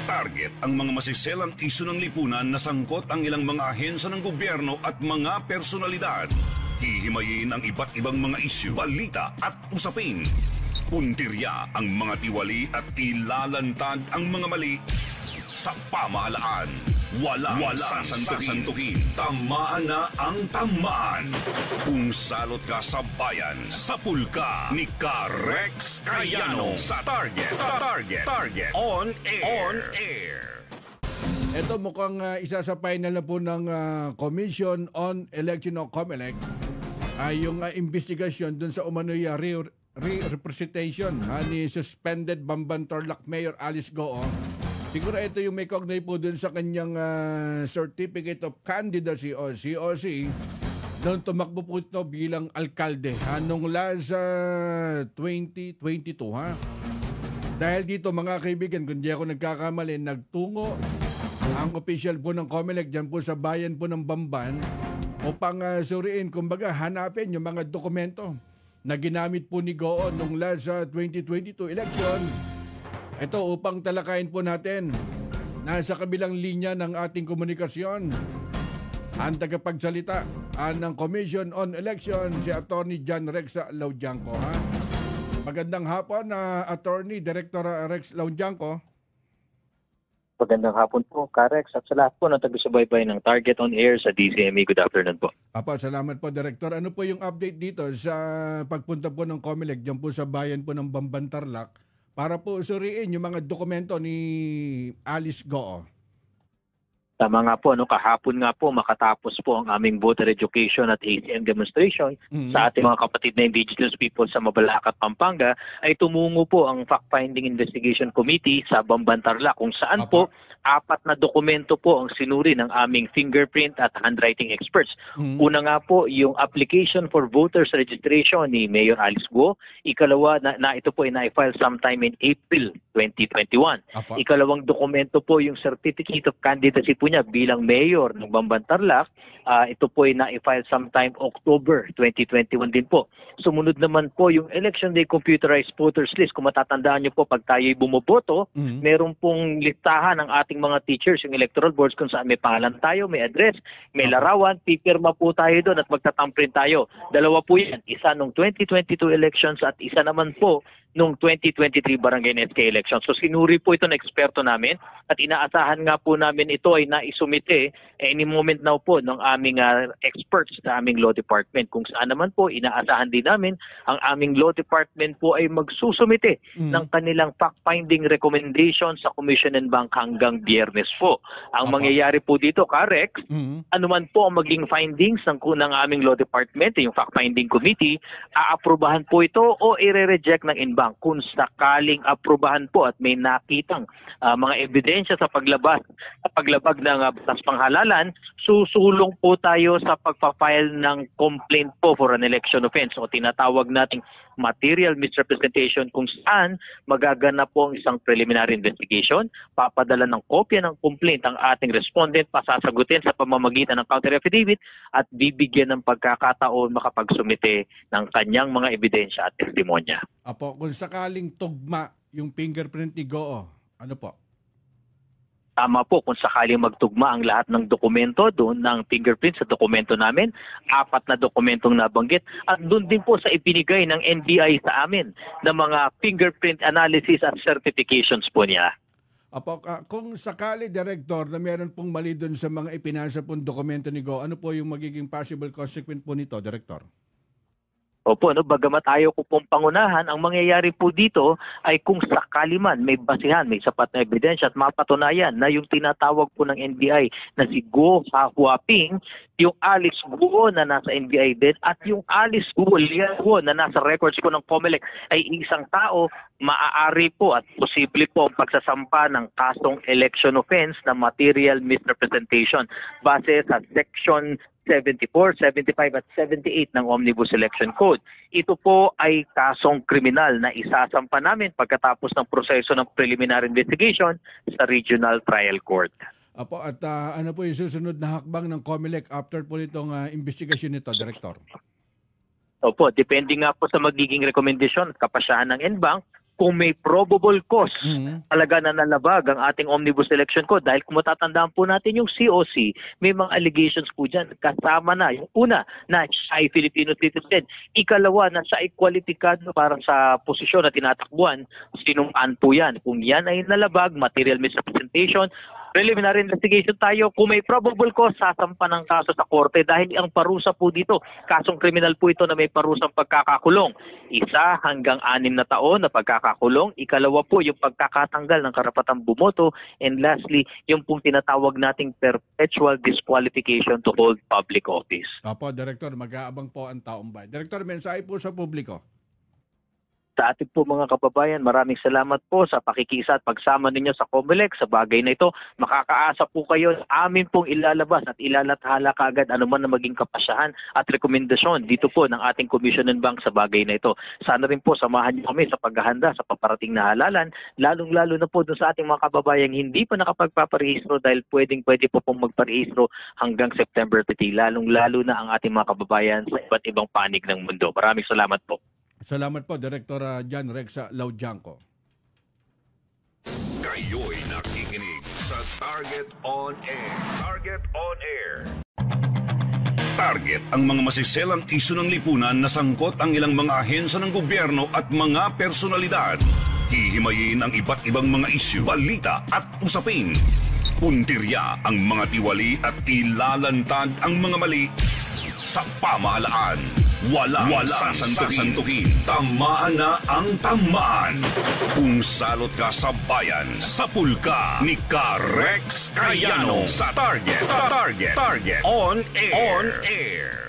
Target ang mga masiselang isyu ng lipunan na sangkot ang ilang mga ahensya ng gobyerno at mga personalidad. Hihimayin ang iba't ibang mga isyu, balita at usapin. Puntirya ang mga tiwali at ilalantad ang mga mali sa pamahalaan. Walang sasantuhin. Tamaan na ang tamaan. Kung salot ka sa bayan, sapul ka ni Rex Cayano sa Target. On air. Ito mukhang isa sa final na po ng Commission on Election o COMELEC ay yung investigasyon dun sa umano'y re-representation ni suspended Bamban Tarlac Mayor Alice Goong. Siguro ito yung may kaugnay po dun sa kanyang Certificate of Candidacy o COC noong tumakbo po ito bilang alkalde nung last 2022 ha. Dahil dito mga kaibigan, kung di ako nagkakamali, nagtungo ang official po ng COMELEC dyan po sa bayan po ng Bamban upang suriin, kumbaga hanapin yung mga dokumento na ginamit po ni Goon nung last 2022 election. Ito upang talakayin po natin. Nasa kabilang linya ng ating komunikasyon ang tagapagsalita ng Commission on Election, si Attorney John Rex Laudianco. Ha? Magandang hapon, Attorney Director Rex Laudianco. Magandang hapon po, Karex, at sa lahat po ng taga-subaybay ng Target on Air sa DCMA. Good afternoon po. Salamat po, Director. Ano po yung update dito sa pagpunta po ng COMELEC dyan po sa bayan po ng Bamban Tarlac para po suriin yung mga dokumento ni Alice Goo? Tama nga po, kahapon nga po makatapos po ang aming voter education at ATM demonstration sa ating mga kapatid na indigenous people sa Mabalacat, Pampanga, ay tumungo po ang Fact-Finding Investigation Committee sa Bamban Tarlac kung saan po 4 na dokumento po ang sinuri ng aming fingerprint at handwriting experts. Una nga po yung application for voters registration ni Mayor Alice Goo. Ikalawa na ito po ay na-file sometime in April 2021. Ikalawang dokumento po yung certificate of candidacy po niya bilang mayor ng Bamban Tarlac. Ito po ay na-file sometime October 2021 din po. Sumunod naman po yung election day computerized voters list. Kung matatandaan niyo po, pag tayo'y bumoboto, meron pong listahan ng ating mga teachers, yung electoral boards, kung saan may pangalan tayo, may address, may larawan, pipirma po tayo doon at magtatamprint tayo. Dalawa po yan, isa nung 2022 elections at isa naman po nung 2023 Barangay NSK election. So sinuri po ito ng eksperto namin at inaasahan nga po namin ito ay naisumite any moment now po ng aming experts sa aming law department. Kung saan naman po inaasahan din namin ang aming law department po ay magsusumite ng kanilang fact-finding recommendation sa Commission and Bank hanggang Biyernes po. Ang mangyayari po dito, Karex, anuman po ang maging findings ng aming law department, yung fact-finding committee, aaprubahan po ito o i-reject ng inbank. Kung sakaling aprubahan po at may nakitang mga ebidensya sa paglabag ng batas panghalalan, susulong po tayo sa pagpa-file ng complaint po for an election offense o tinatawag nating material misrepresentation, kung saan magaganap po ang isang preliminary investigation, papadala ng kopya ng complaint ang ating respondent, pasasagutin sa pamamagitan ng counter affidavit at bibigyan ng pagkakataon makapagsumite ng kanyang mga ebidensya at testimonya. Kung sakaling tugma yung fingerprint ni Goo, ano po? Tama po, kung sakaling magtugma ang lahat ng dokumento doon ng fingerprint sa dokumento namin, 4 na dokumentong nabanggit at doon din po sa ibinigay ng NBI sa amin ng mga fingerprint analysis at certifications po niya. Kung sakali, Director, na meron pong mali doon sa mga ipinasa pong dokumento ni Goo, ano po yung magiging possible consequence po nito, Director? Opo, bagamat ayaw ko pong pangunahan, ang mangyayari po dito ay kung sakali man may basihan, may sapat na ebidensya at mapatunayan na yung tinatawag po ng NBI na si Go Huaping, yung Alice Goo na nasa NBI din at yung Alice Goo na nasa records ko ng COMELEC ay isang tao, maaari po at posible po ang pagsasampa ng kasong election offense na material misrepresentation base sa Section 74, 75 at 78 ng Omnibus Election Code. Ito po ay kasong kriminal na isasampa namin pagkatapos ng proseso ng preliminary investigation sa Regional Trial Court. At ano po yung susunod na hakbang ng COMELEC after po itong investigasyon nito, Director? Opo, depende nga po sa magiging rekomendasyon at kapasyahan ng NBank kung may probable cause talaga na nalabag ang ating Omnibus Election Code. Dahil kung matatandaan po natin yung COC, may mga allegations po dyan. Kasama na yung una na siya ay Filipino citizen. Ikalawa na siya ay kwalipikado para sa posisyon na tinatakbuhan. Sinungaan po yan. Kung yan ay nalabag, material misrepresentation, preliminary investigation tayo. Kung may probable cause, sasampa ng kaso sa korte dahil ang parusa po dito, kasong kriminal po ito na may parusang pagkakakulong. 1 hanggang 6 na taon na pagkakakulong. Ikalawa po yung pagkakatanggal ng karapatang bumoto. And lastly, yung pong tinatawag nating perpetual disqualification to hold public office. Opo, Director, mag-aabang po ang taong bayan. Director, mensahe po sa publiko. Sa ating po mga kababayan, maraming salamat po sa pakikisa at pagsama ninyo sa COMELEC sa bagay na ito. Makakaasa po kayo, amin pong ilalabas at ilalathala kaagad anuman na maging kapasyahan at rekomendasyon dito po ng ating Commission and Bank sa bagay na ito. Sana rin po samahan niyo kami sa paghahanda sa paparating na halalan, lalong-lalo na po dun sa ating mga kababayan hindi pa nakapagpaparehistro dahil pwede po pong magparehistro hanggang September 30, lalong-lalo na ang ating mga kababayan sa iba't ibang panig ng mundo. Maraming salamat po. Salamat po, Director John Rex Laudianco. Kayo'y nakikinig sa Target on Air. Target on Air. Target ang mga masiselang isyu ng lipunan na sangkot ang ilang mga ahensya ng gobyerno at mga personalidad. Hihimayin ang iba't ibang mga isyu, balita at usapin. Puntirya ang mga tiwali at ilalantad ang mga mali sa pamahalaan. Walang sasantuhin. Tamaan na ang tamaan. Kung salot ka sa bayan, sapul ka ni Rex Cayano sa Target on Air.